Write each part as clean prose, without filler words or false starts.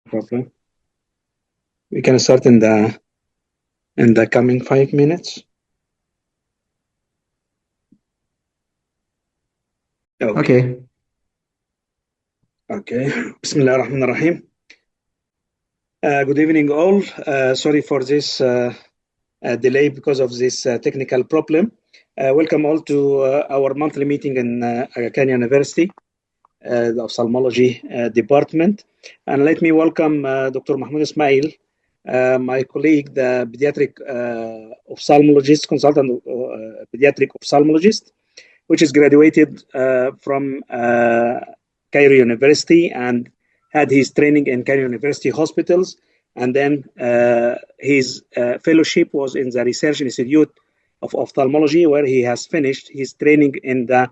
Problem. We can start in the coming 5 minutes. Okay. Okay. Okay. Bismillah ar-Rahman ar-Rahim. Good evening, all. Sorry for this delay because of this technical problem. Welcome all to our monthly meeting in Aga Khan University, the ophthalmology department. And let me welcome Dr. Mahmoud Ismail, my colleague, the pediatric ophthalmologist, consultant pediatric ophthalmologist, which is graduated from Cairo University and had his training in Cairo University hospitals. And then his fellowship was in the Research Institute of Ophthalmology, where he has finished his training in the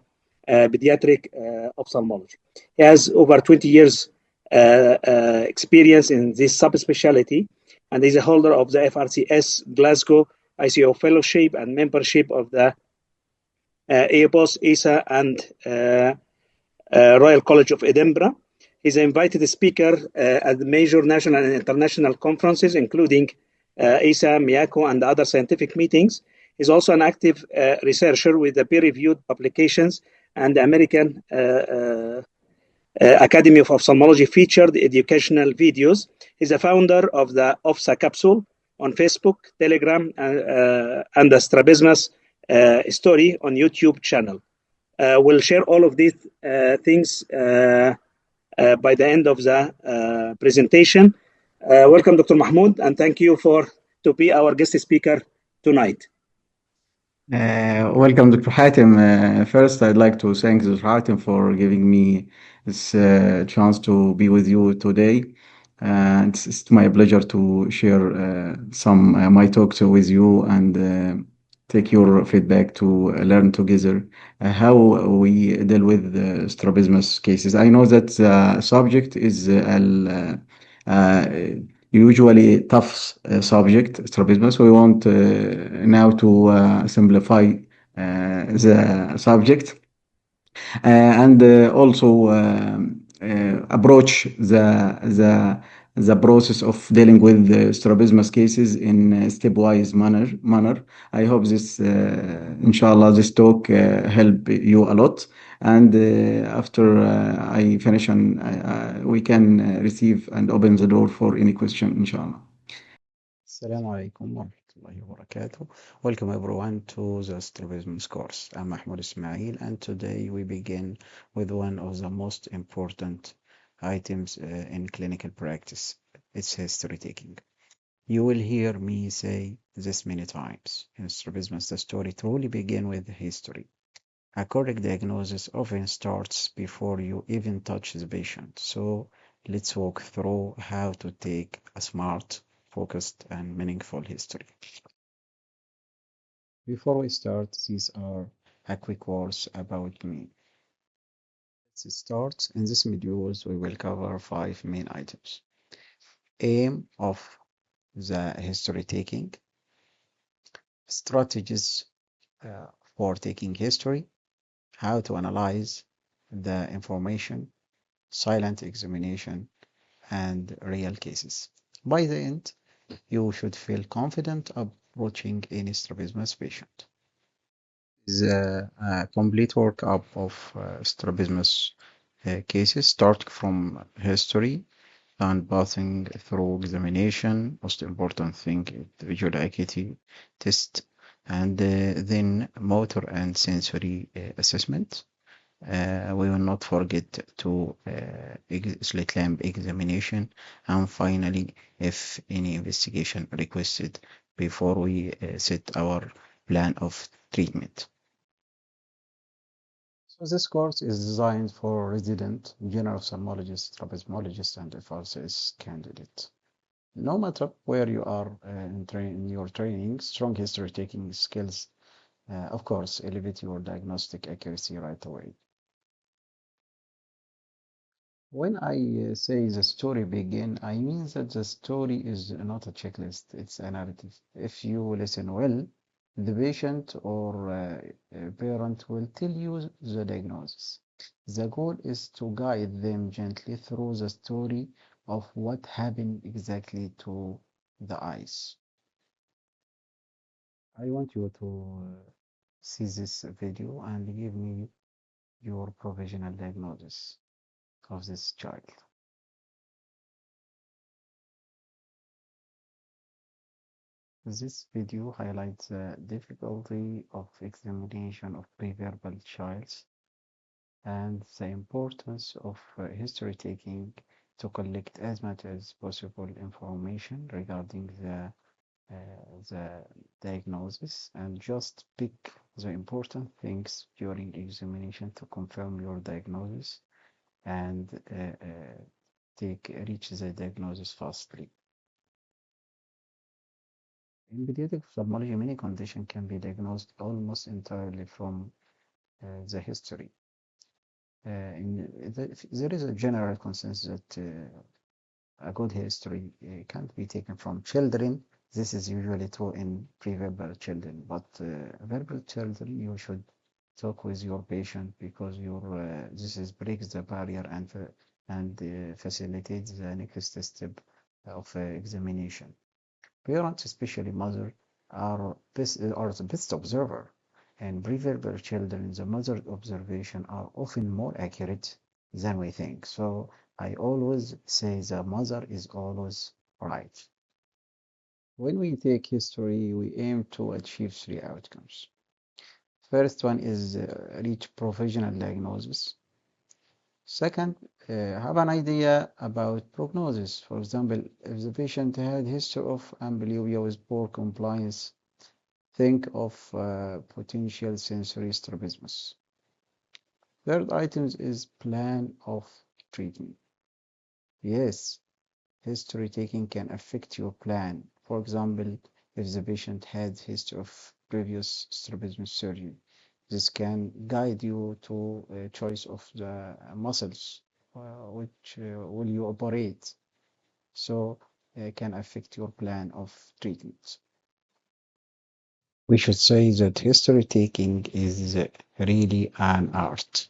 pediatric ophthalmology. He has over 20 years experience in this subspecialty and is a holder of the FRCS Glasgow ICO Fellowship and membership of the APOS, ESA, and Royal College of Edinburgh. He's an invited speaker at the major national and international conferences, including ESA, Miyako, and other scientific meetings. He's also an active researcher with the peer-reviewed publications and the American Academy of Ophthalmology featured educational videos. He's a founder of the OFSA capsule on Facebook, Telegram, and the Strabismus story on YouTube channel. We'll share all of these things by the end of the presentation. Welcome, Dr. Mahmoud, and thank you to be our guest speaker tonight. Welcome, Dr. Hatem. First, I'd like to thank Dr. Hatem for giving me this chance to be with you today. It's my pleasure to share some my talks with you and take your feedback to learn together how we deal with strabismus cases. I know that the subject is usually tough subject, strabismus. We want now to simplify the subject and also approach the process of dealing with the strabismus cases in a stepwise manner. I hope this, inshallah, this talk help you a lot. And after I finish, and we can receive and open the door for any question, inshallah. Assalamu alaikum wa rahmatullahi wa barakatuh. Welcome everyone to the Strabismus course. I'm Mahmoud Ismail, and today we begin with one of the most important items in clinical practice. It's history taking. You will hear me say this many times. In strabismus, the story truly begins with history. A correct diagnosis often starts before you even touch the patient. So let's walk through how to take a smart, focused, and meaningful history. Before we start, these are a quick words about me. Let's start. In this modules, we will cover 5 main items. Aim of the history taking, strategies for taking history, how to analyze the information, silent examination, and real cases. By the end, you should feel confident approaching any strabismus patient. The complete workup of strabismus cases, starting from history and passing through examination, most important thing, visual acuity test, and then motor and sensory assessment. We will not forget to slit lamp examination, and finally, if any investigation requested before we set our plan of treatment. So this course is designed for resident general ophthalmologist, strabismologist, and FRCS candidate. No matter where you are in your training, strong history taking skills, of course, elevate your diagnostic accuracy right away. When I say the story begin, I mean that the story is not a checklist, it's a narrative. If you listen well, the patient or parent will tell you the diagnosis. The goal is to guide them gently through the story of what happened exactly to the eyes. I want you to see this video and give me your provisional diagnosis of this child. This video highlights the difficulty of examination of preverbal childs and the importance of history taking to collect as much as possible information regarding uh, the diagnosis and just pick the important things during examination to confirm your diagnosis and reach the diagnosis fastly. In pediatric ophthalmology, many conditions can be diagnosed almost entirely from the history. There is a general consensus that a good history can't be taken from children. This is usually true in pre-verbal children, but verbal children, you should talk with your patient because this is breaks the barrier and facilitates the next step of examination. Parents, especially mother, are the best observer. And pre-verbal children, the mother observation are often more accurate than we think. So I always say the mother is always right. When we take history, we aim to achieve three outcomes. First one is reach provisional diagnosis. Second, have an idea about prognosis. For example, if the patient had history of amblyopia with poor compliance, think of potential sensory strabismus. Third item is plan of treatment. Yes, history taking can affect your plan. For example, if the patient had history of previous strabismus surgery, this can guide you to a choice of the muscles which will you operate. So it can affect your plan of treatment. We should say that history taking is really an art.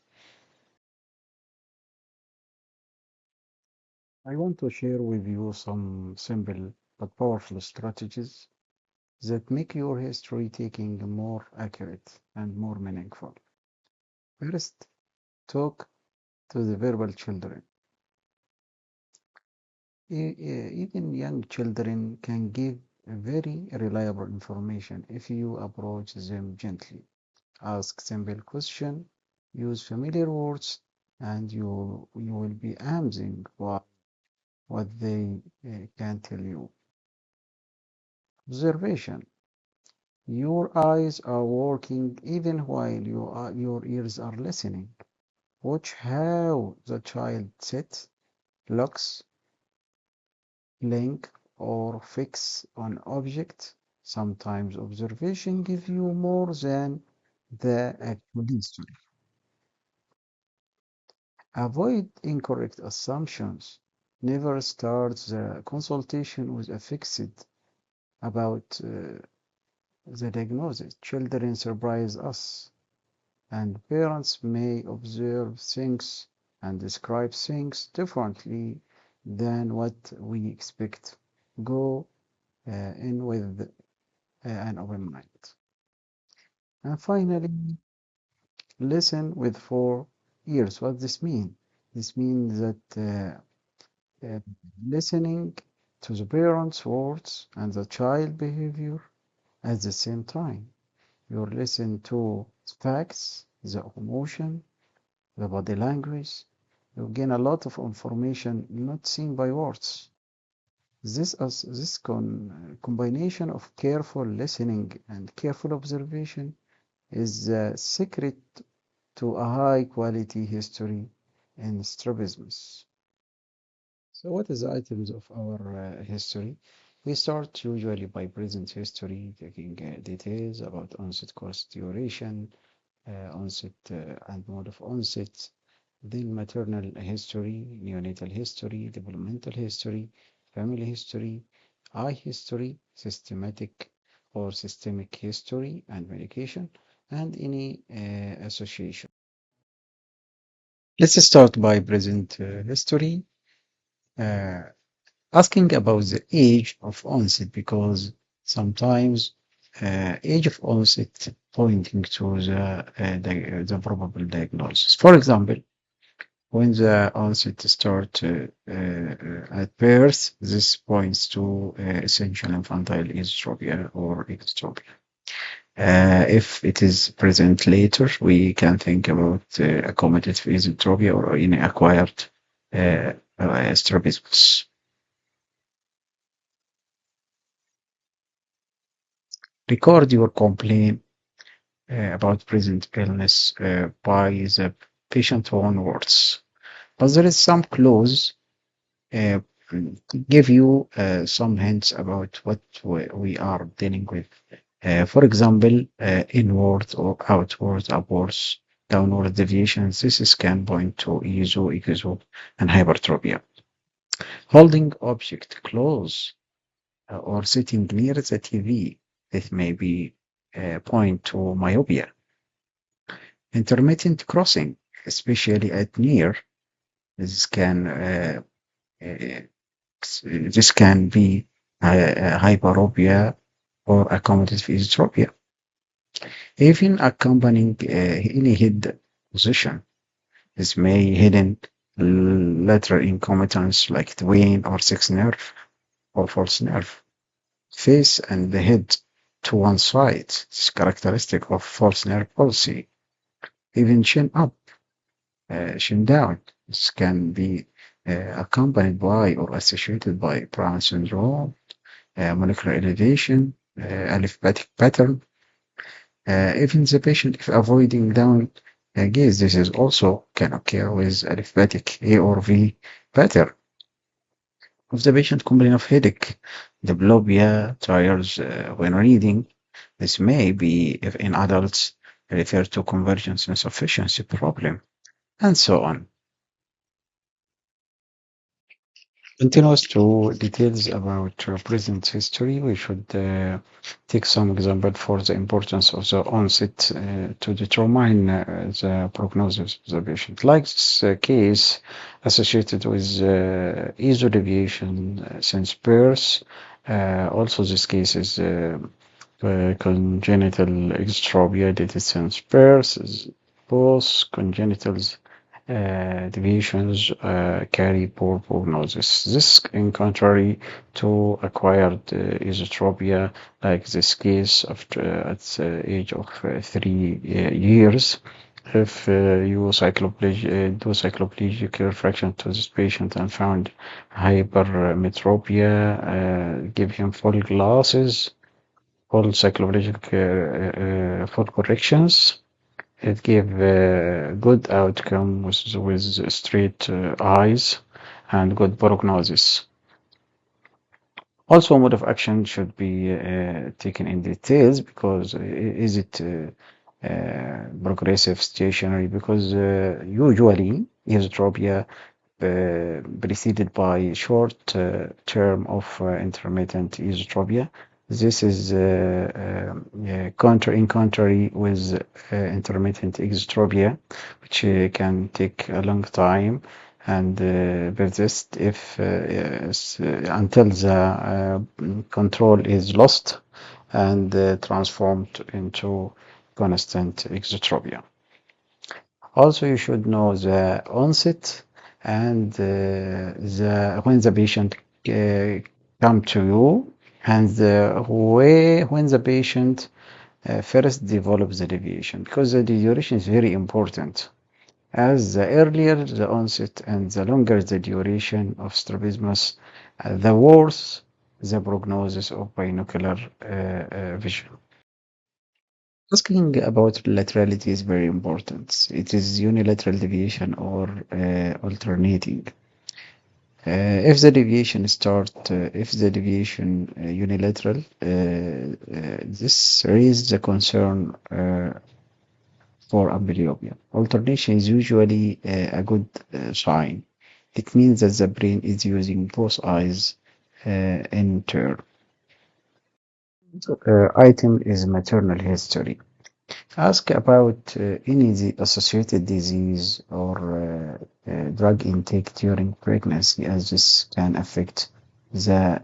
I want to share with you some simple but powerful strategies that make your history taking more accurate and more meaningful. First, talk to the verbal children. Even young children can give very reliable information if you approach them gently. Ask simple questions, use familiar words, and you will be amazing what they can tell you. Observation. Your eyes are working even while your ears are listening. Watch how the child sits, looks, blink, or fix on object. Sometimes observation gives you more than the actual history. Avoid incorrect assumptions. Never start the consultation with a fixed about the diagnosis. Children surprise us, and parents may observe things and describe things differently than what we expect. Go in with an open mind. And finally, listen with four ears. What this mean? This means that uh, listening to the parents' words and the child behavior at the same time. You listen to facts, the emotion, the body language. You gain a lot of information not seen by words. This combination of careful listening and careful observation is the secret to a high quality history in strabismus. So what is the items of our history? We start usually by present history, taking details about onset, course, duration, onset and mode of onset, then maternal history, neonatal history, developmental history, family history, eye history, systematic or systemic history and medication, and any association. Let's start by present history. Uh, Asking about the age of onset because sometimes age of onset pointing to the probable diagnosis. For example, when the onset start at birth, this points to essential infantile esotropia or ectopia. If it is present later, we can think about accommodative esotropia or in acquired strabismus. Record your complaint about present illness by the patient own words. But there is some clause uh, give you some hints about what we are dealing with. For example, inward or outward, upwards, downward deviations. This is can point to ESO, EXO, and hypertropia. Holding object close or sitting near the TV, it may be point to myopia. Intermittent crossing, especially at near, this can uh, uh, this can be hyperopia or accommodative esotropia. Even accompanying any head position, this may hidden lateral incompetence like the vein or sixth nerve or fourth nerve. Face and the head to one side is characteristic of fourth nerve palsy. Even chin up, chin down. This can be accompanied by or associated by Brown syndrome, molecular elevation, aliphatic pattern. Even the patient, if avoiding down gaze, this is also can occur with aliphatic A or V pattern. If the patient complain of headache, diplopia, tears when reading, this may be, if in adults, refer to convergence insufficiency problem, and so on. Continuous to details about present history, we should take some example for the importance of the onset to determine the prognosis of the patient. Like this case associated with ESO deviation since birth. Also, this case is congenital exotropia dated since birth. Both congenital deviations carry poor prognosis. This, in contrary to acquired esotropia, like this case after at the age of 3 years. If you do cycloplegic refraction to this patient and found hypermetropia, give him full glasses, full cycloplegic full corrections. It gave good outcome with straight eyes and good prognosis. Also, mode of action should be taken in details because is it progressive, stationary? Because usually esotropia preceded by short term of intermittent esotropia. This is in contrary with intermittent exotropia, which can take a long time and persist if until the control is lost and transformed into constant exotropia. Also, you should know the onset and when the patient come to you and when the patient first develops the deviation, because the duration is very important. As the earlier the onset and the longer the duration of strabismus, the worse the prognosis of binocular vision. Asking about laterality is very important. It is unilateral deviation or alternating. If the deviation unilateral, this raises the concern for amblyopia. Alternation is usually a good sign. It means that the brain is using both eyes in turn. Item is maternal history. Ask about any associated disease or drug intake during pregnancy, as this can affect the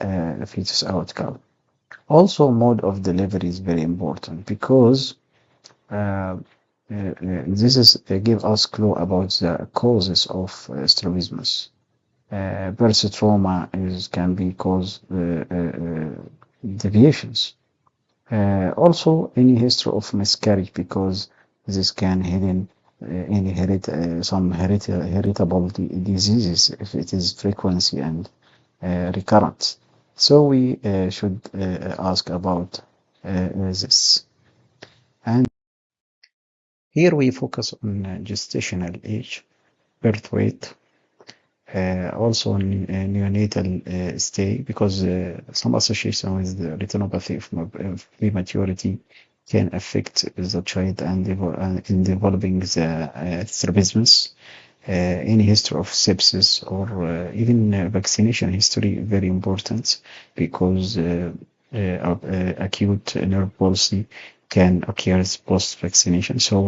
fetus outcome. Also, mode of delivery is very important because this is give us clue about the causes of strabismus. Birth trauma can be cause deviations. Also, any history of miscarriage because this can hidden inherit some heritable diseases if it is frequency and recurrent. So we should ask about this. And here we focus on gestational age, birth weight, also neonatal stay, because some association with the retinopathy of prematurity can affect the child and in developing the strabismus. Any history of sepsis or even vaccination history very important because acute nerve palsy can occur post vaccination. So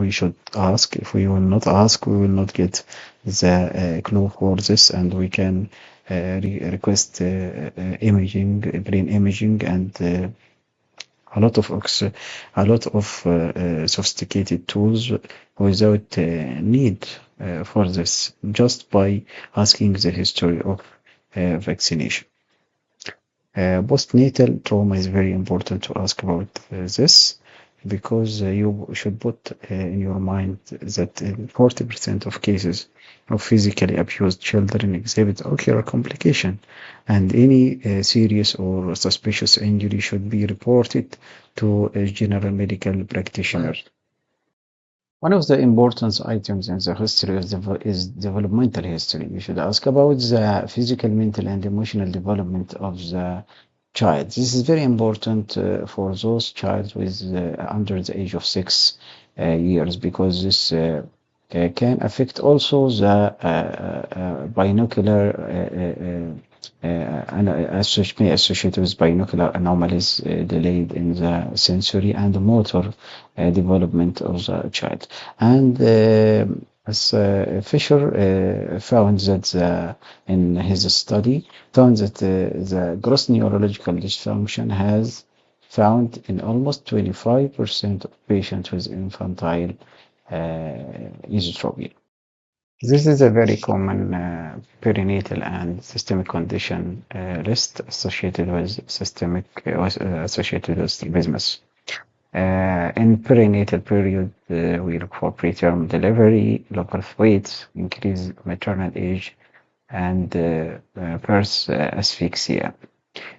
we should ask. If we will not ask, we will not get the clue for this, and we can request imaging, brain imaging, and a lot of sophisticated tools without need for this, just by asking the history of vaccination. Postnatal trauma is very important to ask about this because you should put in your mind that 40% of cases of physically abused children exhibit ocular complication, and any serious or suspicious injury should be reported to a general medical practitioner. One of the important items in the history is developmental history. You should ask about the physical, mental, and emotional development of the child. This is very important for those child with under the age of 6 years because this can affect also the binocular may associated with binocular anomalies delayed in the sensory and motor development of the child. And as Fisher found that in his study, found that the gross neurological dysfunction has found in almost 25% of patients with infantile esotropia. This is a very common perinatal and systemic condition list associated with associated with strabismus. In perinatal period, we look for preterm delivery, low birth weight, increased maternal age, and birth asphyxia.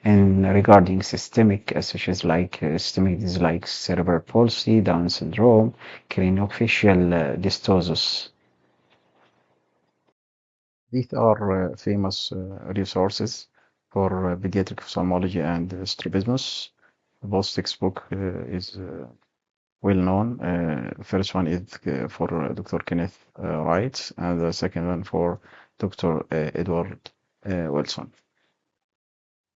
And regarding systemic associations like systemic disease like cerebral palsy, Down syndrome, craniofacial dystosis. These are famous resources for pediatric ophthalmology and strabismus. Both textbook is well known. First one is for Dr. Kenneth Wright, and the second one for Dr. Edward Wilson.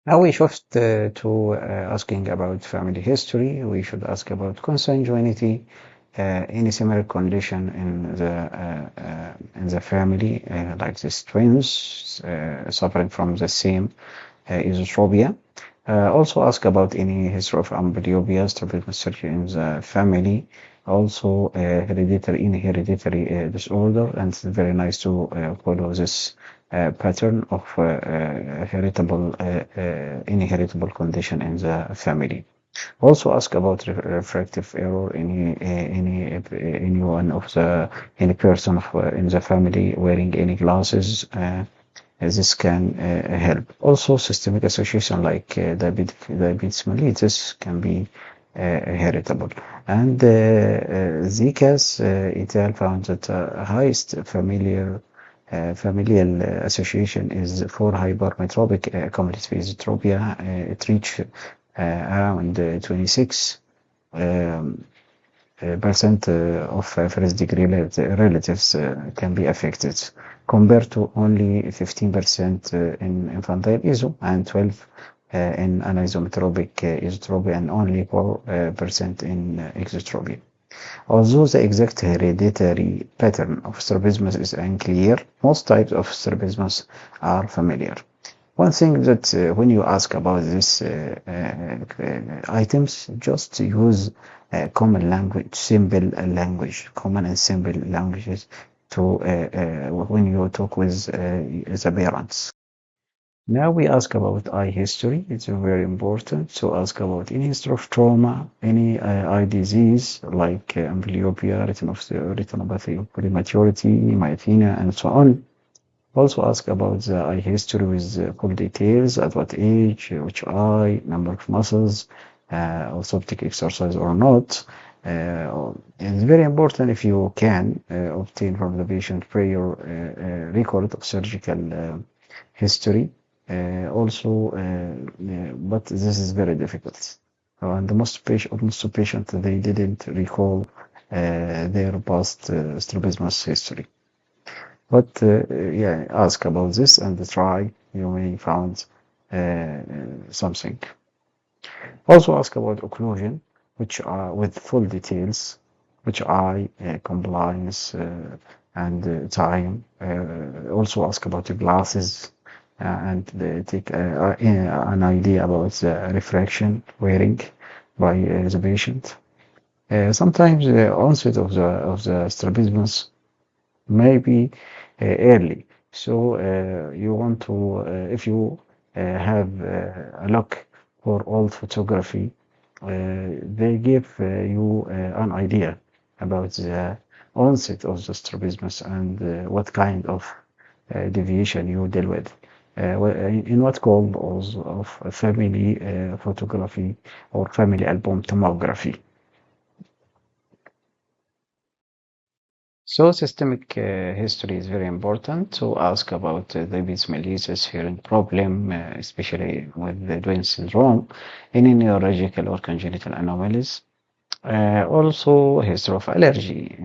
Now we shift to asking about family history. We should ask about consanguinity, any similar condition in the family, like these twins suffering from the same esotropia. Also ask about any history of amblyopia, strabismus surgery in the family. Also hereditary disorder, and it's very nice to follow this pattern of heritable inheritable condition in the family. Also ask about refractive error. Any person in the family wearing any glasses. This can help. Also, systemic association like diabetes mellitus can be heritable. And Zika's et al. Found that highest familial association is for hypermetropic complete esotropia. It reached around 26 percent of first degree relatives can be affected, compared to only 15% in infantile ESO and 12 in anisometropic esotropia and only 4% in exotropia. Although the exact hereditary pattern of strabismus is unclear, most types of strabismus are familiar. One thing that when you ask about these items, just use common language, simple language, common and simple languages to when you talk with the parents. Now we ask about eye history. It's very important to ask about any history of trauma, any eye disease like amblyopia, retinopathy of prematurity, myasthenia, and so on. Also ask about the eye history with full details, at what age, which eye, number of muscles, also take exercise or not. It's very important if you can obtain from the patient prior record of surgical history. But this is very difficult. And most patients, they didn't recall their past strabismus history. But yeah, ask about this and try. You may find something. Also ask about occlusion, which are with full details, which eye, compliance, and time. Also ask about the glasses and take an idea about the refraction wearing by the patient. Sometimes the onset of the strabismus maybe early. So you want to, if you have a look for old photography, they give you an idea about the onset of the strabismus and what kind of deviation you deal with. In what called also of family photography or family album tomography. So systemic history is very important to ask about diabetes mellitus, hearing problem, especially with the Duane syndrome, any neurological or congenital anomalies. Also, history of allergy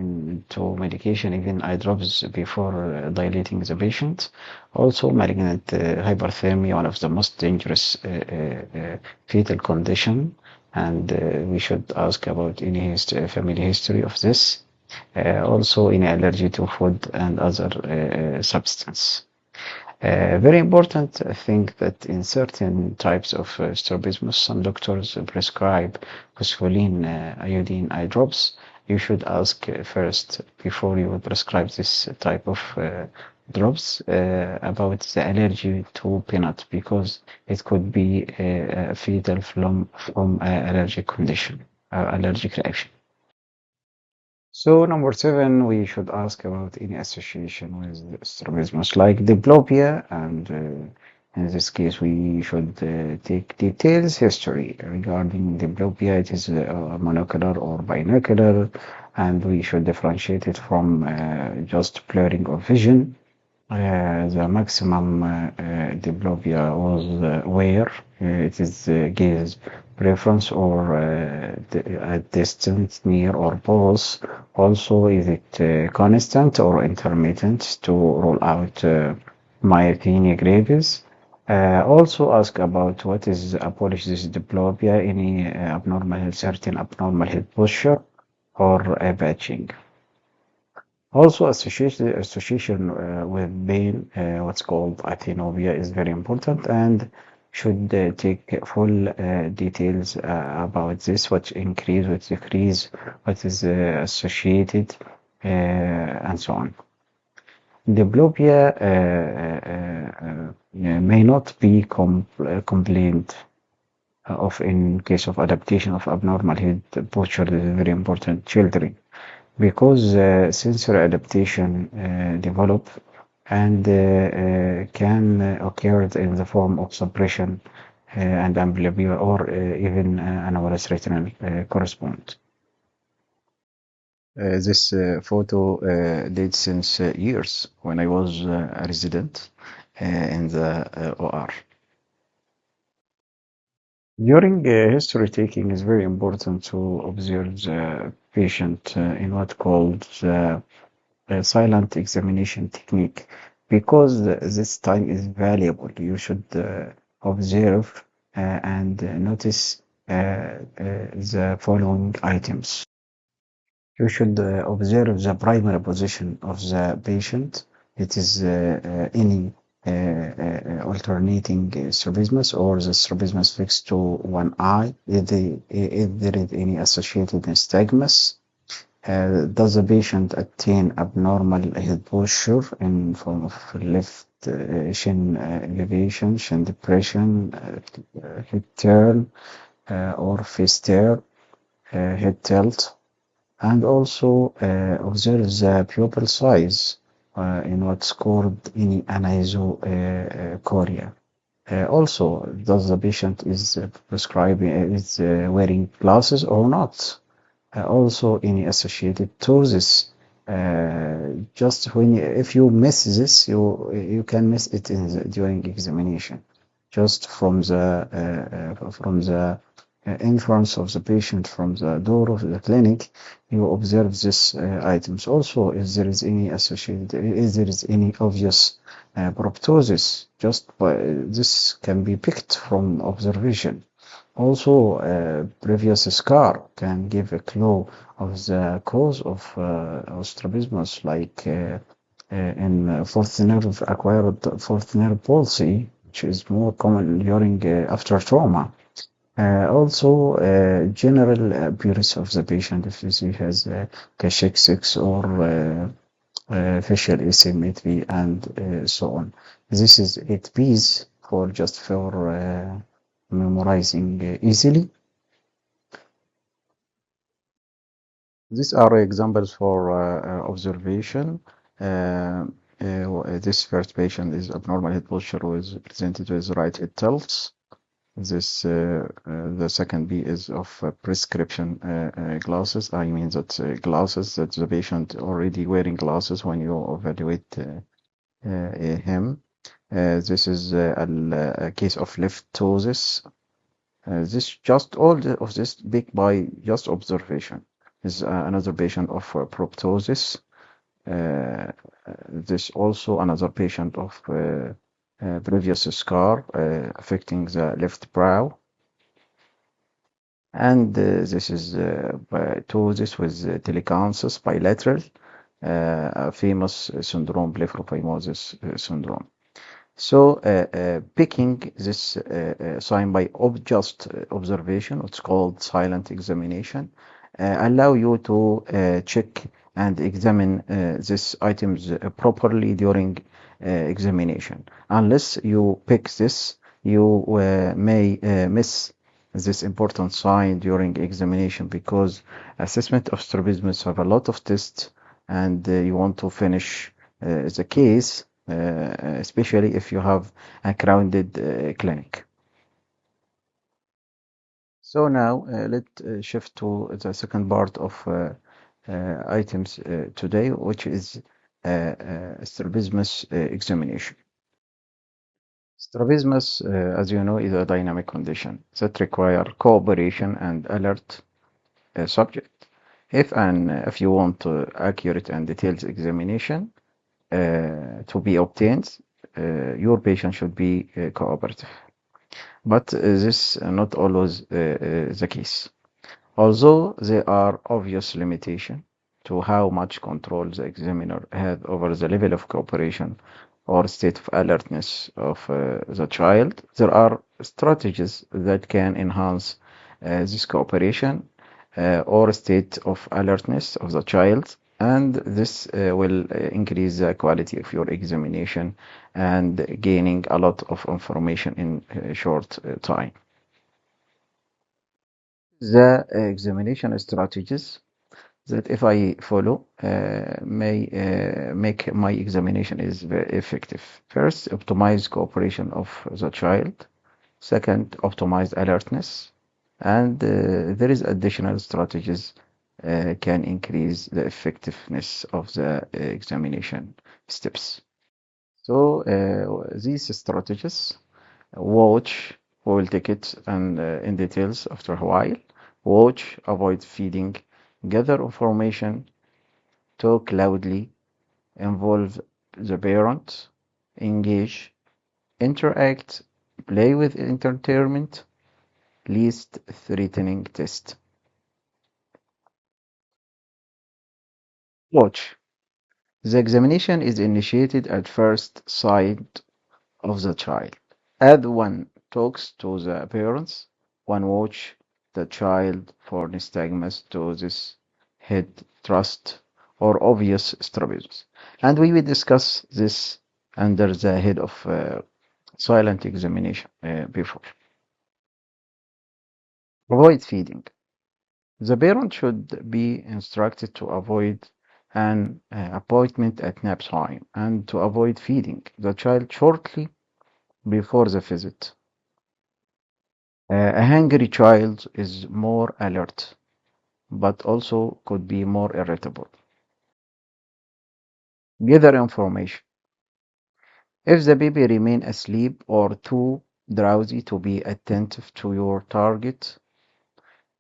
to medication, even eye drops before dilating the patient. Also, malignant hyperthermia, one of the most dangerous fetal condition, and we should ask about any family history of this. Also, any allergy to food and other substance. Very important thing that in certain types of strabismus, some doctors prescribe choline iodine eye drops. You should ask first before you prescribe this type of drops about the allergy to peanut because it could be a fetal from allergic condition, allergic reaction. So number seven, we should ask about any association with strabismus, like diplopia, and in this case, we should take details history regarding diplopia. It is monocular or binocular, and we should differentiate it from just blurring of vision. The maximum diplopia was where it is gaze preference or at distance, near or pulse. Also, is it constant or intermittent to rule out myasthenia gravis? Also ask about what is abolish this diplopia, any certain abnormal head posture or patching. Also, association with pain, what's called athenobia, is very important and should take full details about this, what increase, what decrease, what is associated, and so on. Diplopia may not be complained of in case of adaptation of abnormal head posture. This is very important. Children because sensory adaptation develop and can occur in the form of suppression and amblyopia or even anomalous retinal correspond. This photo dates since years when I was a resident in the OR. During history taking, is very important to observe the patient in what called the silent examination technique because this time is valuable. You should observe and notice the following items. You should observe the primary position of the patient. It is any alternating strabismus or the strabismus fixed to one eye. If there is any associated nystagmus, does the patient attain abnormal head posture in form of left shin elevation, shin depression, head turn, or face turn, head tilt? And also observe the pupil size in what's called any anisocoria. Also, does the patient is prescribing is wearing glasses or not? Also, any associated ptosis. Just when if you miss this, you can miss it during examination. Just from the entrance of the patient from the door of the clinic, you observe these items. Also, if there is any associated, if there is any obvious proptosis, just by, this can be picked from observation. Also, previous scar can give a clue of the cause of strabismus, like in fourth nerve acquired fourth nerve palsy, which is more common during after trauma. Also, general appearance of the patient, if he has cachexis or facial asymmetry, and so on. This is 8 P's for just for memorizing easily. These are examples for observation. This first patient is abnormal head posture was presented with right head tilts. The second B is of prescription glasses. I mean that glasses that the patient already wearing glasses when you evaluate him. This is a case of leftosis. This just all of this big by just observation is another patient of proptosis. Uh, this also another patient of previous scar affecting the left brow. And this is ptosis with telecanthus bilateral, a famous syndrome, blepharophimosis syndrome. So picking this sign by just observation, it's called silent examination, allow you to check and examine these items properly during examination. Unless you pick this, you may miss this important sign during examination because assessment of strabismus have a lot of tests and you want to finish the case, especially if you have a crowded clinic. So now let's shift to the second part of items today, which is strabismus examination. Strabismus, as you know, is a dynamic condition that require cooperation and alert subject. If you want accurate and detailed examination to be obtained, your patient should be cooperative. But this is not always the case. Although there are obvious limitations to how much control the examiner has over the level of cooperation or state of alertness of the child, there are strategies that can enhance this cooperation or state of alertness of the child, and this will increase the quality of your examination and gaining a lot of information in a short time. The examination strategies that if I follow may make my examination is very effective. First, optimize cooperation of the child. Second, optimize alertness. And there is additional strategies can increase the effectiveness of the examination steps. So these strategies, watch, we will take it and in details after a while. Watch, avoid feeding, gather information, talk loudly, involve the parent, engage, interact, play with entertainment, least threatening test. Watch. The examination is initiated at first sight of the child. As one talks to the parents, one watch the child for nystagmus to this head thrust or obvious strabismus. And we will discuss this under the head of silent examination before. Avoid feeding. The parent should be instructed to avoid an appointment at nap time and to avoid feeding the child shortly before the visit. A hungry child is more alert, but also could be more irritable. Gather information. If the baby remains asleep or too drowsy to be attentive to your target,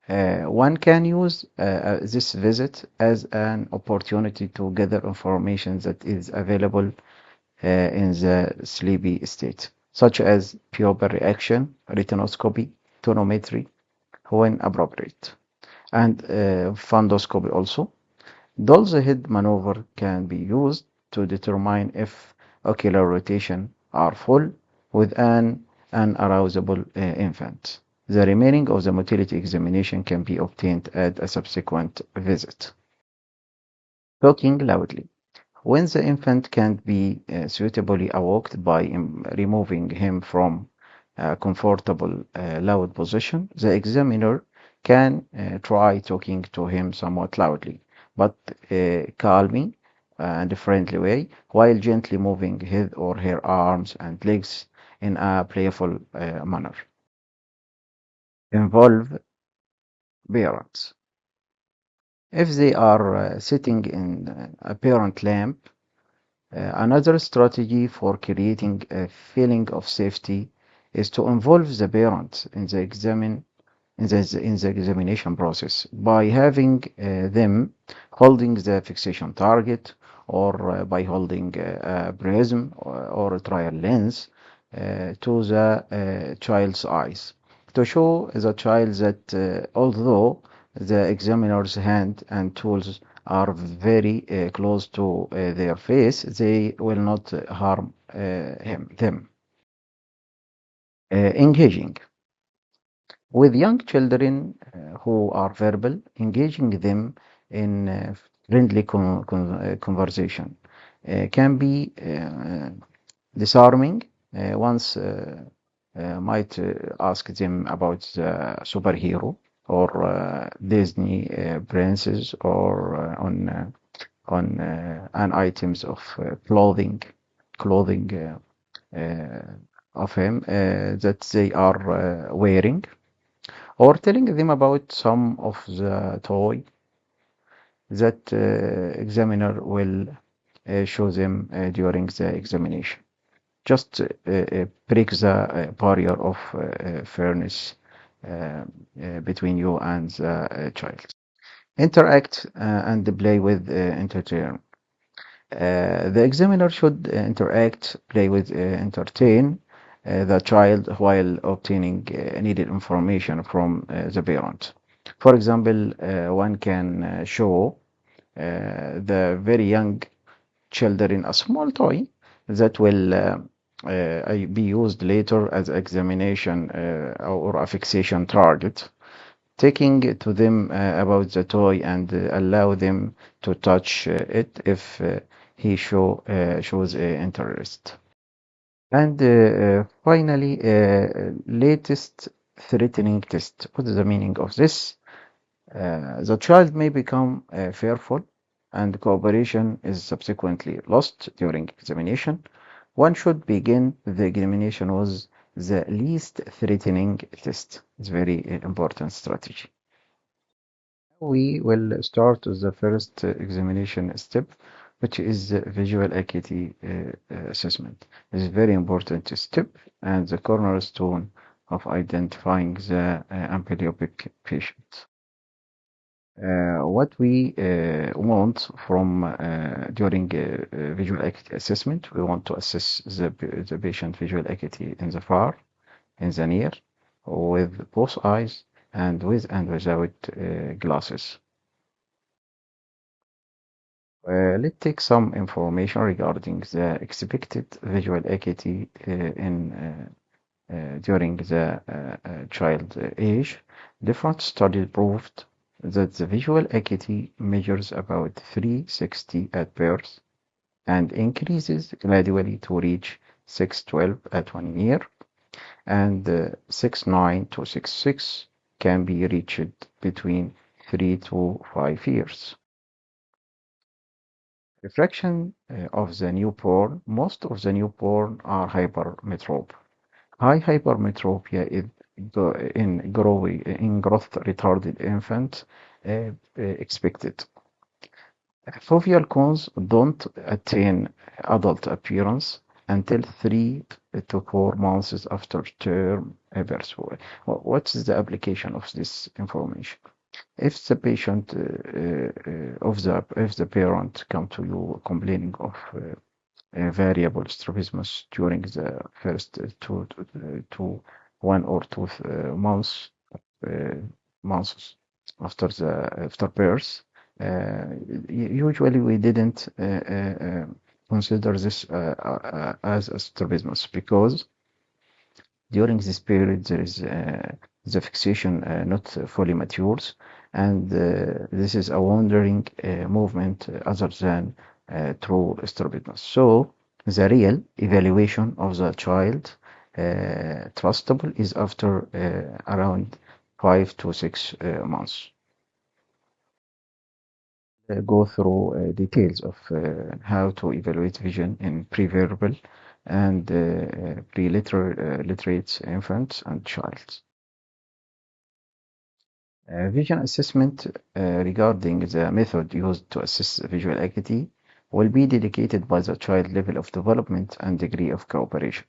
one can use this visit as an opportunity to gather information that is available in the sleepy state, such as pupil reaction, retinoscopy, tonometry, when appropriate, and fundoscopy also. Doll's head maneuver can be used to determine if ocular rotation are full with an arousable infant. The remaining of the motility examination can be obtained at a subsequent visit. Talking loudly. When the infant can't be suitably awoken by removing him from a comfortable, loud position, the examiner can try talking to him somewhat loudly, but calming and friendly way, while gently moving his or her arms and legs in a playful manner. Involve parents. If they are sitting in a parent lamp, another strategy for creating a feeling of safety is to involve the parent in the examination process by having them holding the fixation target or by holding a prism or a trial lens to the child's eyes to show the child that although the examiner's hand and tools are very close to their face, they will not harm them. Engaging. With young children who are verbal, engaging them in friendly conversation can be disarming. Once might ask them about the superhero or Disney princess or on an items of clothing of him that they are wearing, or telling them about some of the toy that examiner will show them during the examination. Just break the barrier of fairness between you and the child. Interact and play with entertain. The examiner should interact, play with, entertain the child while obtaining needed information from the parent. For example, one can show the very young children a small toy that will be used later as examination or a fixation target, taking to them about the toy and allow them to touch it if he shows interest. And finally, latest threatening test. What is the meaning of this? The child may become fearful and cooperation is subsequently lost during examination. One should begin the examination with the least threatening test. It's very important strategy. We will start with the first examination step, which is the visual acuity assessment. It's a very important step and the cornerstone of identifying the amblyopic patient. What we want from during visual acuity assessment, we want to assess the patient visual acuity in the far, in the near, with both eyes, and with and without glasses. Let's take some information regarding the expected visual acuity during the child age. Different studies proved that the visual acuity measures about 360 at birth and increases gradually to reach 612 at 1 year, and 6.9 to 6.6 can be reached between 3 to 5 years. Refraction of the newborn. Most of the newborn are hypermetrope. High hypermetropia is in growth retarded infants expected. Foveal cones don't attain adult appearance until 3 to 4 months after term birth. What is the application of this information? If the patient if the parent come to you complaining of variable strabismus during the first to 1 or 2 uh, months after birth. Usually we didn't consider this as a strabismus because during this period there is the fixation not fully matures, and this is a wandering movement other than true strabismus. So the real evaluation of the child trustable is after around 5 to 6 months. Go through details of how to evaluate vision in preverbal and pre-literate infants and child. Vision assessment regarding the method used to assess visual acuity will be dedicated by the child level of development and degree of cooperation.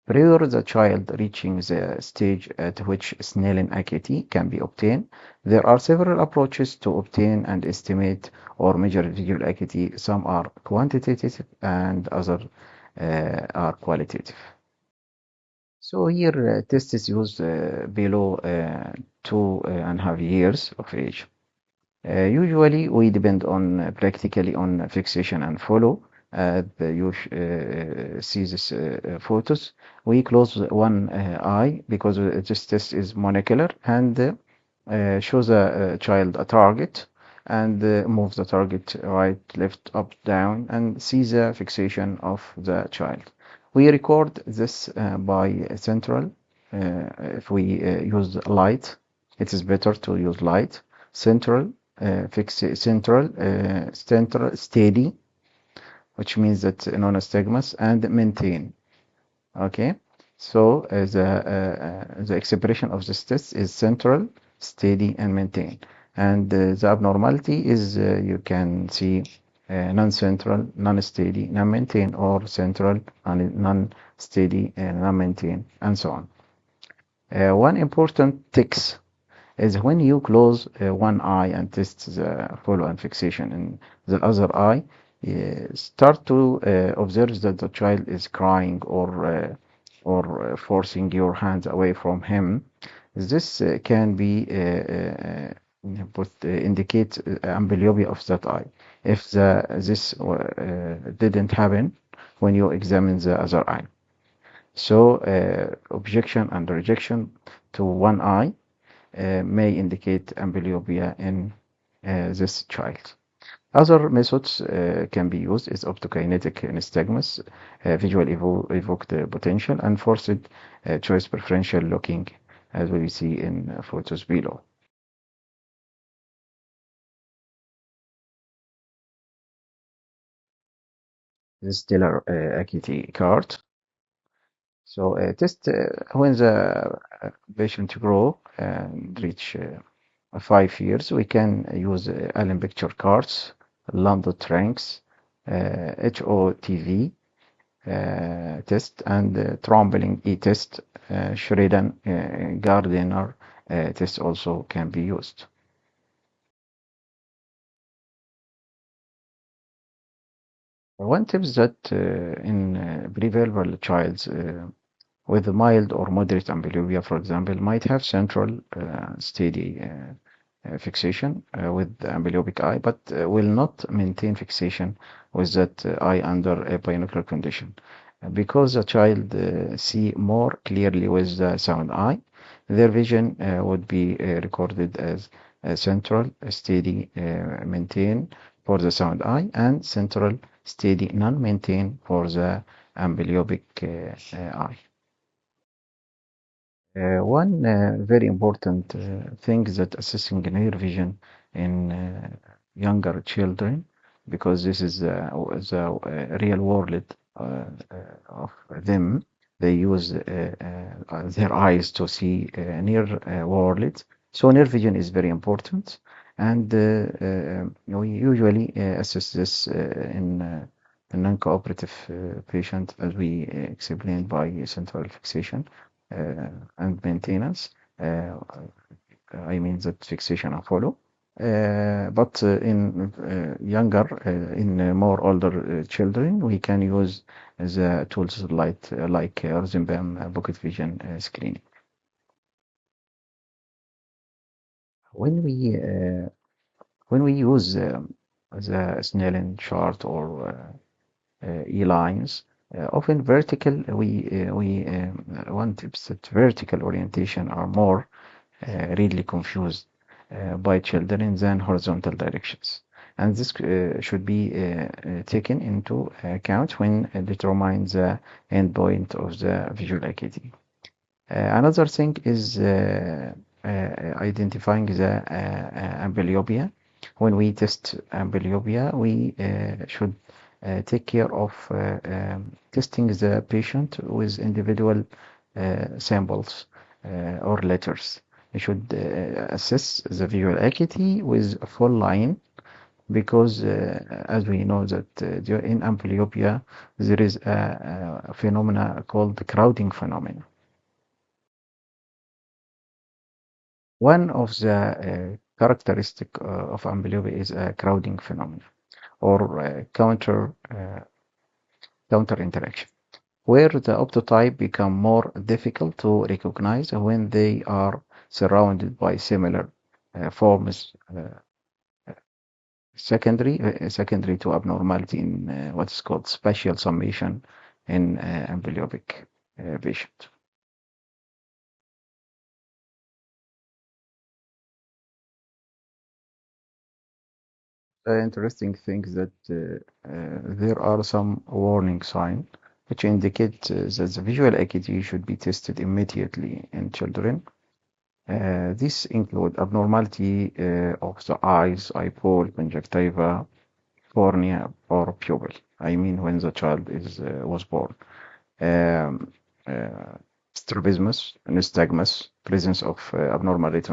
Prior to the child reaching the stage at which Snellen acuity can be obtained, there are several approaches to obtain and estimate or measure visual acuity. Some are quantitative and others are qualitative. So here test is used below 2.5 years of age. Usually we depend on practically on fixation and follow. You see these photos. We close one eye because this test is monocular and shows a child a target and move the target right, left, up, down, and see the fixation of the child. We record this by central. If we use light, it is better to use light. Central, central, steady, which means that non-astigmas, and maintain. Okay, so the expression of this test is central, steady, and maintain. And the abnormality is you can see non-central, non-steady, non-maintain, or central, non-steady, non-maintain, and so on. One important tics is when you close one eye and test the follow and fixation in the other eye, start to observe that the child is crying or forcing your hands away from him. This can be indicate amblyopia of that eye. If this didn't happen when you examine the other eye. So objection and rejection to one eye may indicate amblyopia in this child. Other methods can be used is optokinetic nystagmus, visual evoked potential, and forced choice preferential looking, as we see in photos below. This stellar acuity card. So test when the patient grow and reach 5 years, we can use Allen picture cards, Lambda ranks, HOTV test, and Trombeling e-test, Sheridan Gardiner test also can be used. One tip is that in preverbal childs with mild or moderate amblyopia, for example, might have central steady fixation with the amblyopia eye, but will not maintain fixation with that eye under a binocular condition. Because the child see more clearly with the sound eye, their vision would be recorded as central, steady, maintained for the sound eye, and central, steady, non-maintained for the amblyopic eye. One very important thing that assessing near vision in younger children, because this is the real world of them. They use their eyes to see near world. So near vision is very important, and we usually assess this in a non-cooperative patient, as we explained by central fixation and maintenance. I mean that fixation and follow. But in younger, in more older children, we can use the tools like Rosenbaum pocket vision screening. When we uh, when we use the Snellen chart or E-lines, often vertical, one tips that vertical orientation are more readily confused by children than horizontal directions. And this should be taken into account when determining the endpoint of the visual acuity. Another thing is identifying the amblyopia. When we test amblyopia, we should take care of testing the patient with individual samples or letters. We should assess the visual acuity with a full line because, as we know that in amblyopia there is a phenomena called the crowding phenomena. One of the characteristic of amblyopia is a crowding phenomenon or counter interaction, where the optotype become more difficult to recognize when they are surrounded by similar forms secondary to abnormality in what is called spatial summation in amblyopic vision. The interesting thing is that there are some warning signs which indicate that the visual acuity should be tested immediately in children. These include abnormality of the eyes, eyeball, conjunctiva, cornea, or pupil. I mean, when the child was born. Um, uh, Strabismus, nystagmus, presence of abnormal head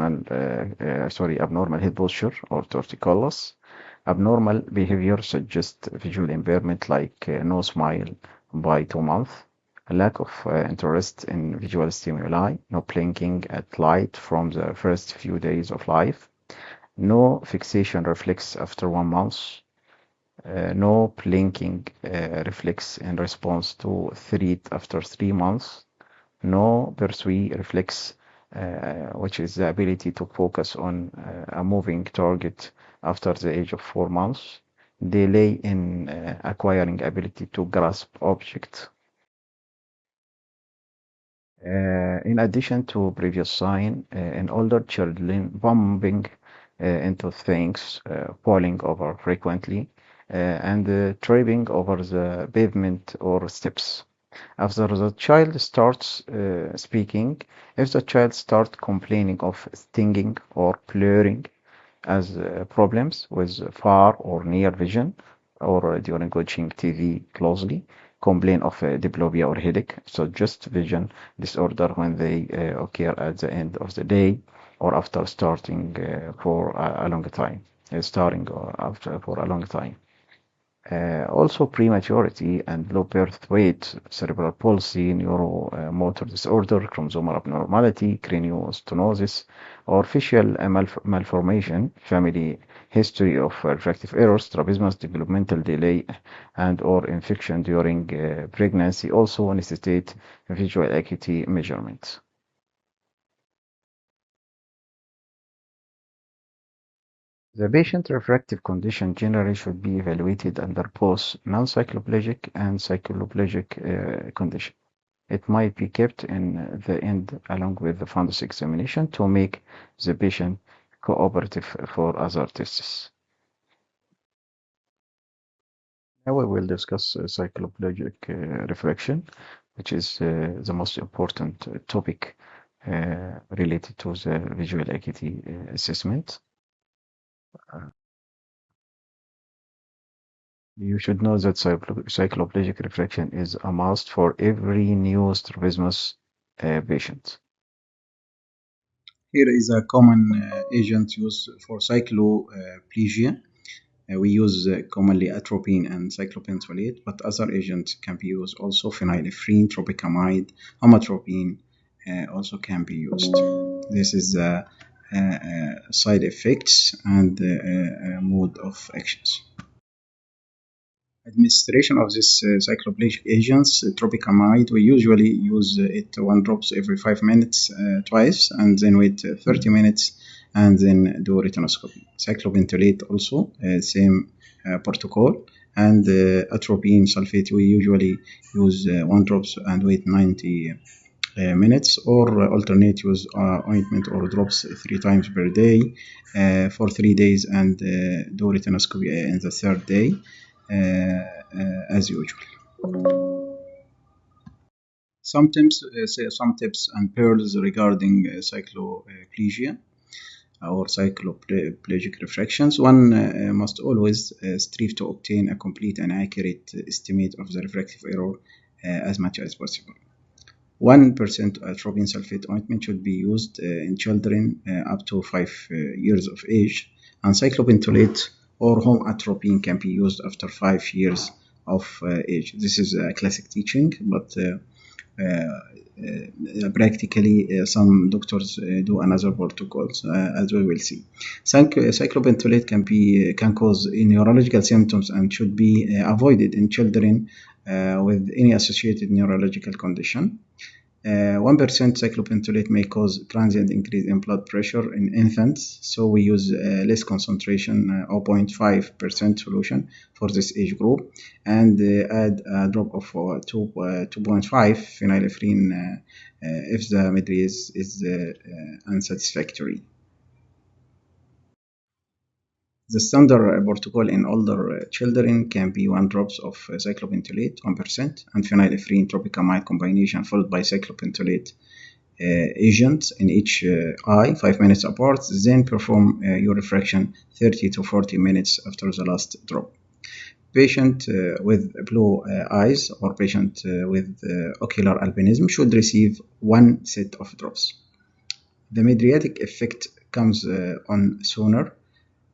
posture or torticollis. Abnormal behavior suggests visual impairment like no smile by 2 months, a lack of interest in visual stimuli, no blinking at light from the first few days of life, no fixation reflex after 1 month, no blinking reflex in response to threat after 3 months, no perceive reflex, which is the ability to focus on a moving target after the age of 4 months, delay in acquiring ability to grasp objects. In addition to previous sign, in older children, bumping into things, falling over frequently, and tripping over the pavement or steps. After the child starts speaking, if the child starts complaining of stinging or blurring as problems with far or near vision, or during watching TV closely, complain of diplopia or headache, so just vision disorder when they occur at the end of the day or after starting for a long time, starting after for a long time. Also prematurity and low birth weight, cerebral palsy, neuromotor disorder, chromosomal abnormality, craniostenosis, or facial malformation, family history of refractive errors, strabismus, developmental delay, and or infection during pregnancy also necessitate visual acuity measurements. The patient refractive condition generally should be evaluated under both non-cycloplegic and cycloplegic condition. It might be kept in the end along with the fundus examination to make the patient cooperative for other tests. Now we will discuss cycloplegic refraction, which is the most important topic related to the visual acuity assessment. You should know that cycloplegic refraction is a must for every new strabismus patient. Here is a common agent used for cycloplegia. We use commonly atropine and cyclopentolate, but other agents can be used also. Phenylephrine, tropicamide, amatropine also can be used. This is side effects and mode of actions. Administration of this cycloplegic agents, tropicamide, we usually use it 1 drops every 5 minutes twice, and then wait 30 minutes and then do retinoscopy. Cyclopentolate also, same protocol, and atropine sulfate we usually use 1 drops and wait 90 minutes, or alternate use ointment or drops 3 times per day for 3 days, and do retinoscopy in the 3rd day as usual. Sometimes some tips and pearls regarding cycloplegia or cycloplegic refractions. One must always strive to obtain a complete and accurate estimate of the refractive error as much as possible. 1% atropine sulfate ointment should be used in children up to 5 years of age, and cyclopentolate or home atropine can be used after 5 years of age. This is a classic teaching, but practically some doctors do another protocols, as we will see. Cyclopentolate can cause neurological symptoms and should be avoided in children with any associated neurological condition. 1% cyclopentolate may cause transient increase in blood pressure in infants, so we use less concentration, 0.5% solution for this age group, and add a drop of 2.5 phenylephrine if the midway is unsatisfactory. The standard protocol in older children can be 1 drops of cyclopentolate, 1%, and phenylephrine tropicamide combination followed by cyclopentolate agent in each eye, 5 minutes apart. Then perform your refraction 30 to 40 minutes after the last drop. Patient with blue eyes or patient with ocular albinism should receive 1 set of drops. The mydriatic effect comes on sooner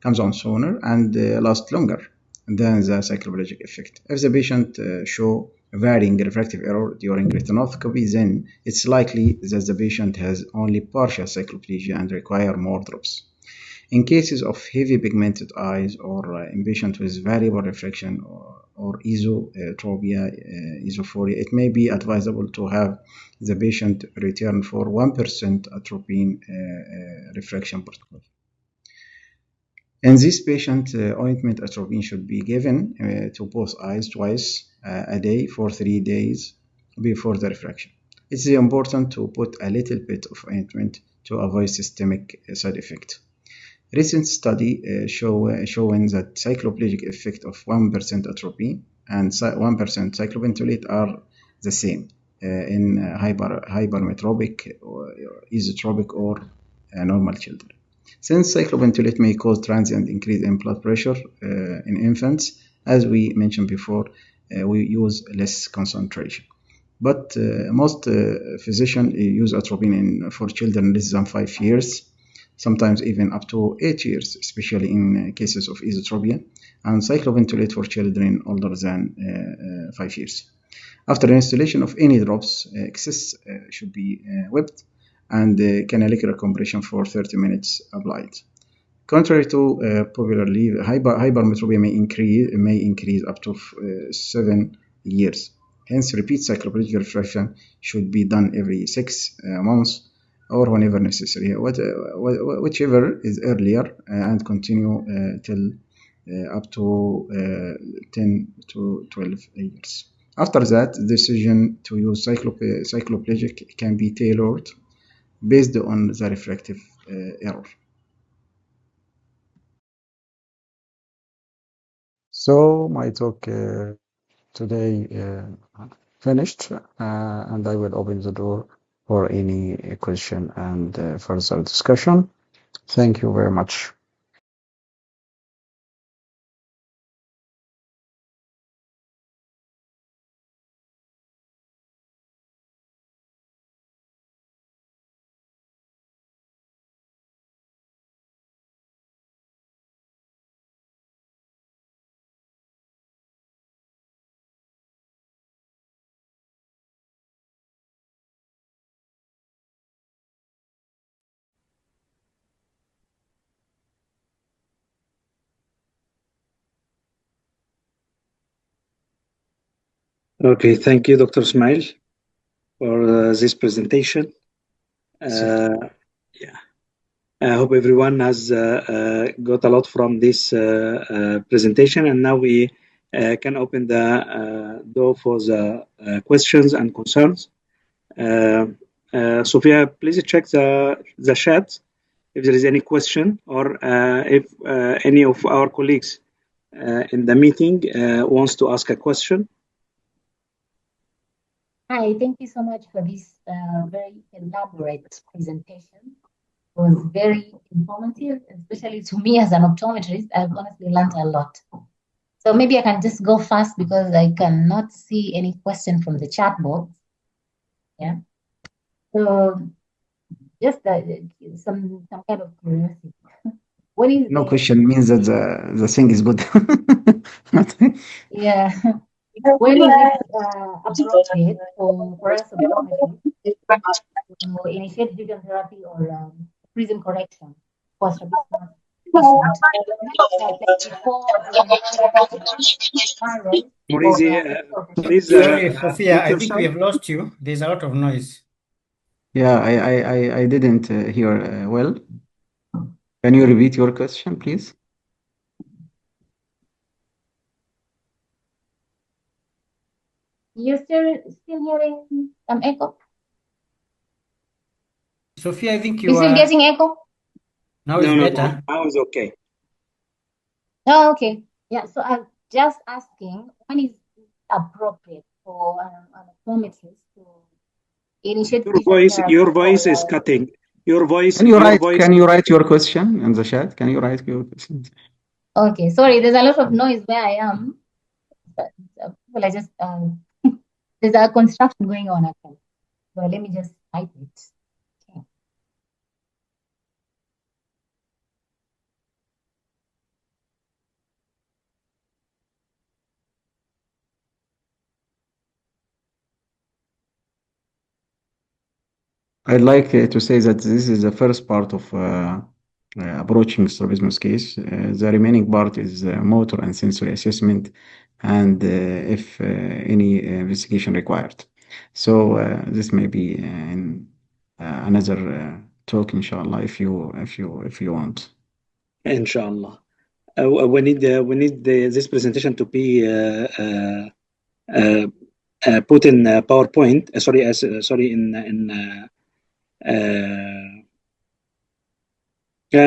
and last longer than the cycloplegic effect. If the patient show varying refractive error during retinoscopy, then it's likely that the patient has only partial cycloplegia and require more drops. In cases of heavy pigmented eyes or in patients with variable refraction or esotropia, esophoria, it may be advisable to have the patient return for 1% atropine refraction protocol. In this patient, ointment atropine should be given to both eyes twice a day for 3 days before the refraction. It's important to put a little bit of ointment to avoid systemic side effect. Recent study showing that cycloplegic effect of 1% atropine and 1% cyclopentolate are the same in hypermetropic, or esotropic, or normal children. Since cyclopentolate may cause transient increase in blood pressure in infants, as we mentioned before, we use less concentration. But most physicians use atropine for children less than 5 years, sometimes even up to 8 years, especially in cases of esotropia, and cyclopentolate for children older than 5 years. After installation of any drops, excess should be whipped, and canalicular compression for 30 minutes applied. Contrary to popular belief, hypermetropia may increase up to 7 years. Hence, repeat cycloplegic refraction should be done every 6 months or whenever necessary, whichever is earlier, and continue till up to 10 to 12 years. After that, the decision to use cycloplegic can be tailored based on the refractive error. So my talk today finished, and I will open the door for any question and further discussion. Thank you very much. Okay, thank you, Dr. Ismail, for this presentation. Yeah, I hope everyone has got a lot from this presentation, and now we can open the door for the questions and concerns. Sophia, please check the chat if there is any question, or if any of our colleagues in the meeting wants to ask a question. Hi, thank you so much for this very elaborate presentation. It was very informative, especially to me as an optometrist. I've honestly learned a lot. So maybe I can just go fast because I cannot see any question from the chat box. Yeah. So just some kind of curiosity. What is No question means that the thing is good. yeah. When is it appropriate for us optometrists to initiate vision therapy or prism correction for strabismus patient? Like before spiral Please, or please Sorry, Sophia, mute I think we yourself. have lost you. There's a lot of noise. Yeah, I didn't hear well. Can you repeat your question, please? you're still hearing some echo? Sophia, I think You you still are. getting echo? Now it's better. Now is okay. Oh, okay. Yeah, so I'm just asking when is it appropriate for an optometrist to initiate vision therapy Your voice or is cutting. Your voice. Can you Your write? voice. Can you write your question in the chat? Can you write your question? okay, sorry, there's a lot of noise where I am. But, people are just there's a construction going on actually. So let me just type it. Okay. I'd like to say that this is the first part of approaching strabismus case. The remaining part is motor and sensory assessment, and if any investigation required. So this may be in another talk, inshallah, if you want. Inshallah. We need this presentation to be put in PowerPoint. Sorry,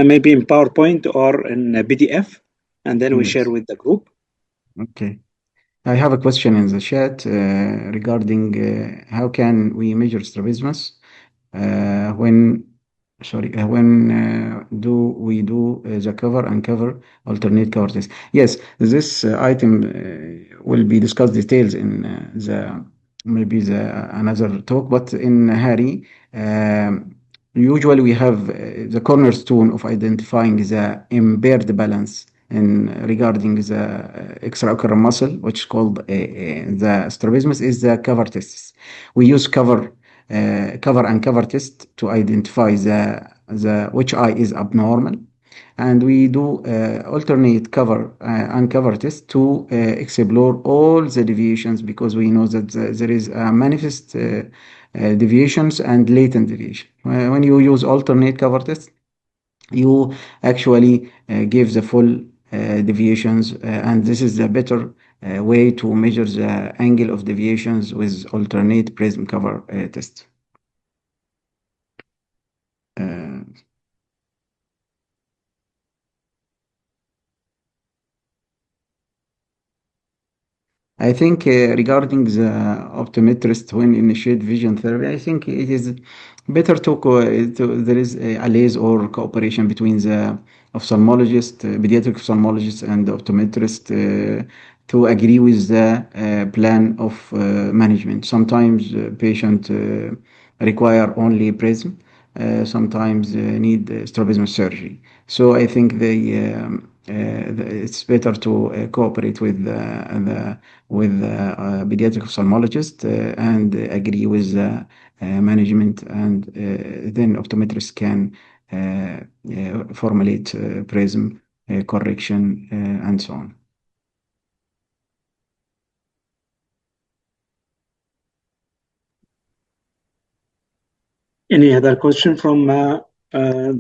maybe in PowerPoint or in PDF, and then we Yes. share with the group. Okay. I have a question in the chat regarding how can we measure strabismus when do we do the cover and cover alternate cover test? Yes, this item will be discussed details in the maybe the another talk, but in Hari, usually we have the cornerstone of identifying the impaired balance in regarding the extraocular muscle, which is called the strabismus, is the cover tests. We use cover and cover test to identify the which eye is abnormal, And we do alternate cover uncover test to explore all the deviations, because we know that there is manifest deviations and latent deviation. When you use alternate cover test, you actually give the full deviations, and this is the better way to measure the angle of deviations with alternate prism cover test. Uh, I think regarding the optometrist when initiate vision therapy, I think it is better there is a liaison or cooperation between the ophthalmologist, pediatric ophthalmologist, and the optometrist to agree with the plan of management. Sometimes patient require only prism, sometimes need strabismus surgery. So I think it's better to cooperate with the pediatric ophthalmologist and agree with the management, and then optometrist can formulate prism correction and so on. Any other question from the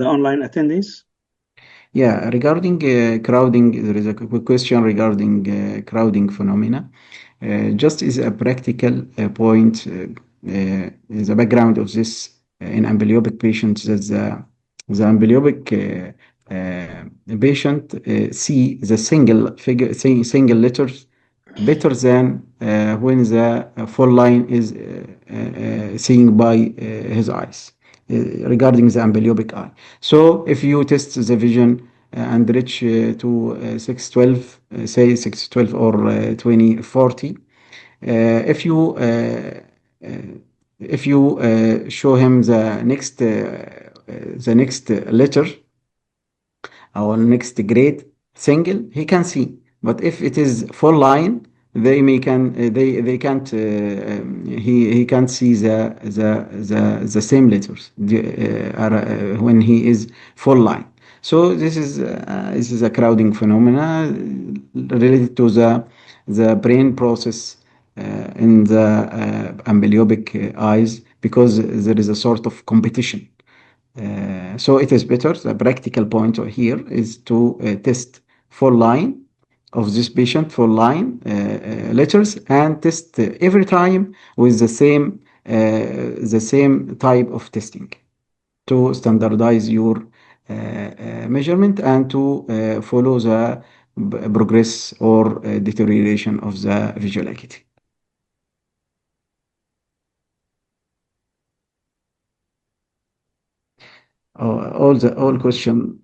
online attendees? Yeah, regarding crowding, there is a quick question regarding crowding phenomena. Just as a practical point, is the background of this in amblyopic patients, that the amblyopic patient see the single letters better than when the full line is seen by his eyes, regarding the amblyopic eye. So if you test the vision and reach to 612, say 612 or 2040, if you show him the next letter or next grade single, he can see. But if it is full line, they can't he can't see the same letters when he is full line. So this is a crowding phenomena related to the brain process in the amblyopic eyes, because there is a sort of competition. So it is better. The practical point here is to test full line of this patient, full line letters, and test every time with the same type of testing to standardize your measurement and to follow the progress or deterioration of the visual acuity. All question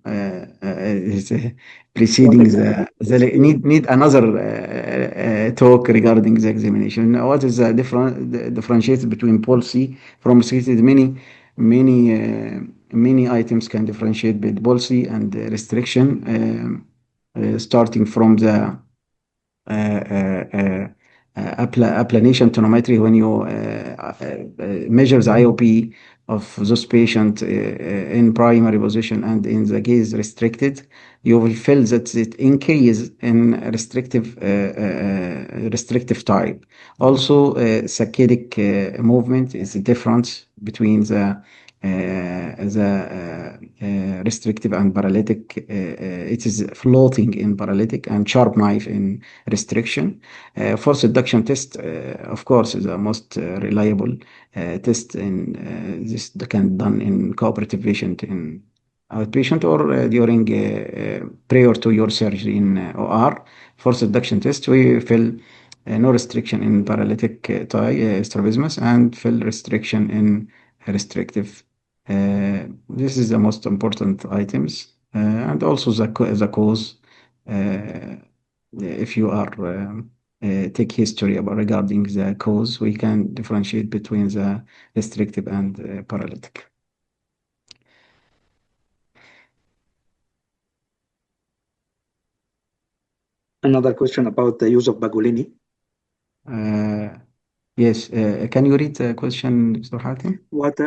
is preceding need another talk regarding the examination. What is the differentiate between policy from restricted? Many items can differentiate between policy and restriction, starting from the uh, uh, applanation tonometry. When you measure the IOP of those patient in primary position and in the gaze restricted, you will feel that it increase in restrictive type. Also, saccadic movement is the difference between the restrictive and paralytic. It is floating in paralytic and sharp knife in restriction. Force reduction test, of course, is the most reliable test in this can done in cooperative patient in outpatient or during prior to your surgery in OR. Force reduction test, we feel no restriction in paralytic strabismus and fill restriction in restrictive. This is the most important items, and also the cause. If you are take history about regarding the cause, we can differentiate between the restrictive and paralytic. Another question about the use of Bagolini. Yes. Can you read the question, Mr. Hatim? What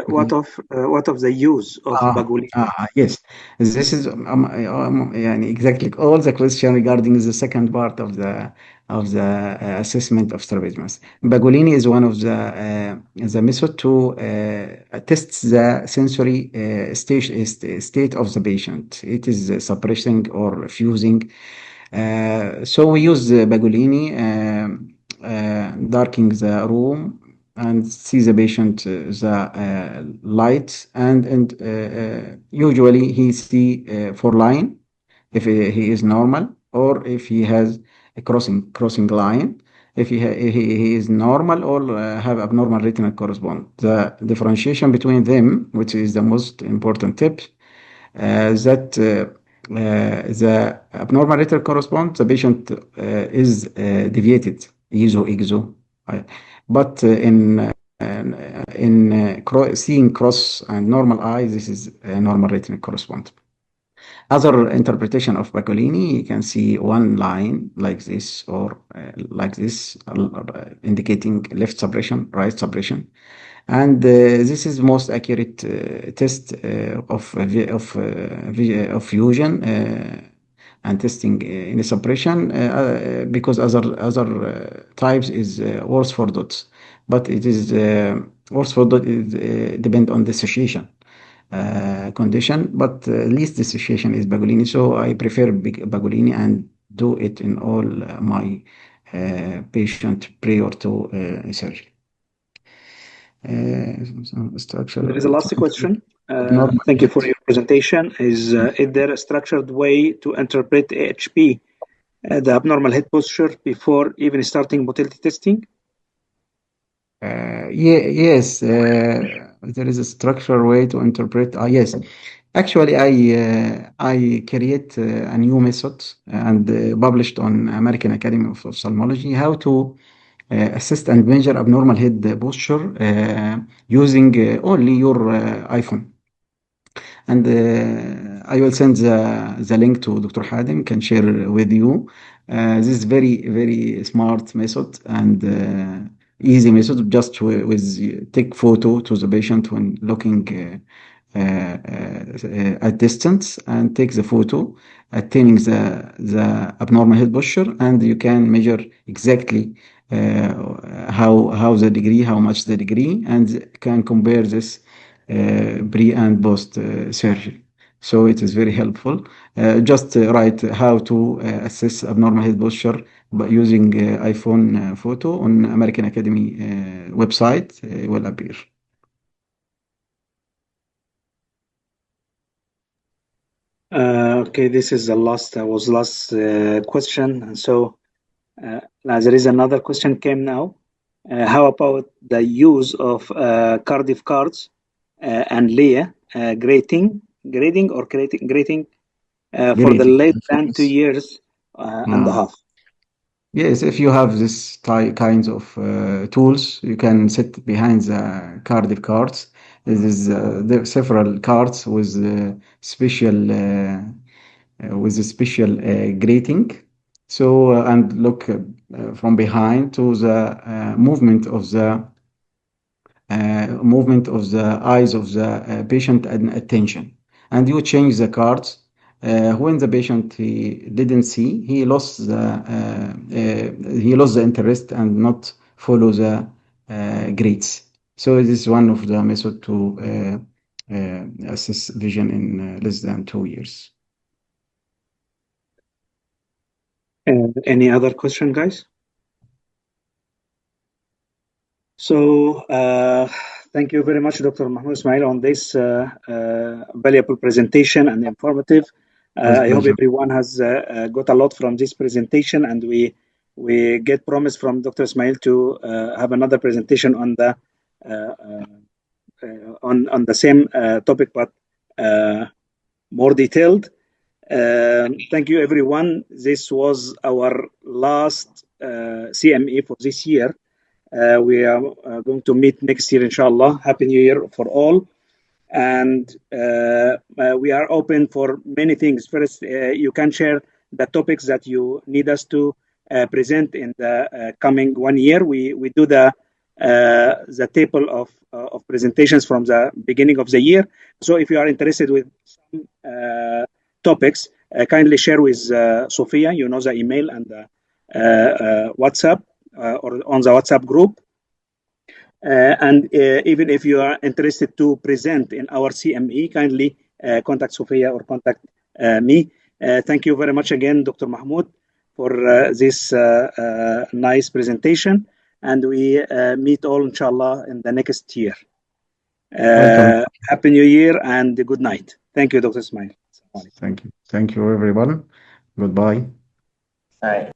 of the use of bagulini? Yes. This is يعني exactly all the question regarding the second part of the assessment of strabismus. Bagolini is one of the method to test the sensory state of the patient. It is suppressing or fusing. So we use Bagolini, darkening the room and see the patient the light and usually he see 4 line if he is normal or if he has a crossing line. If he is normal or have abnormal retinal correspond. The differentiation between them, which is the most important tip, that the abnormal retinal correspond, the patient is deviated, exo. But seeing cross and normal eye, this is a normal retinal correspond. Other interpretation of Baccolini, you can see 1 line like this or like this, indicating left suppression, right suppression. And this is most accurate test of fusion and testing in a suppression because other types is worse for dots, but it is worse for dot is depend on the situation condition, but least the situation is Bagolini, so I prefer Bagolini and do it in all my patient prior to surgery. Structure. There is a last question. Abnormal Thank you for your presentation. Is there a structured way to interpret AHP, the abnormal head posture, before even starting motility testing? Yes, there is a structural way to interpret. Yes, actually, I create a new method and published on American Academy of Ophthalmology how to assist and measure abnormal head posture using only your iPhone. And I will send the link to Dr. Hadim, can share with you. This is very smart method and easy method. Just with take photo to the patient when looking at distance and take the photo, attaining the abnormal head posture, and you can measure exactly how the degree, how much the degree, and can compare this pre and post surgery. So it is very helpful. Just write how to assess abnormal head posture by using iPhone photo on American Academy website will appear. Okay, this is the last question, and so now there is another question came now. How about the use of Cardiff cards and Leah grading for the less than 2 years and a half? Yes, if you have this kinds of tools, you can sit behind the Cardiff cards. There are several cards with a special grating. So and look from behind to the movement of the eyes of the patient and attention, and you change the cards. When the patient he didn't see, he lost the interest and not follow the grades. So it is one of the method to assess vision in less than 2 years. Any other question, guys? So thank you very much, Dr. Mahmoud Ismail, on this valuable presentation and informative. I hope everyone has got a lot from this presentation, and we get promise from Dr. Ismail to have another presentation on the same topic, but more detailed. Thank you, everyone. This was our last CME for this year. We are going to meet next year, inshallah. Happy New Year for all. And we are open for many things. First, you can share the topics that you need us to present in the coming 1 year. We do the the table of presentations from the beginning of the year. So if you are interested with some topics, kindly share with Sophia, you know, the email and the WhatsApp or on the WhatsApp group. And even if you are interested to present in our CME, kindly contact Sophia or contact me. Thank you very much again, Dr. Mahmoud, for this nice presentation. And we meet all, inshallah, in the next year. Welcome. Happy New Year and good night. Thank you, Dr. Ismail. Thank you. Thank you, everyone. Goodbye. All right.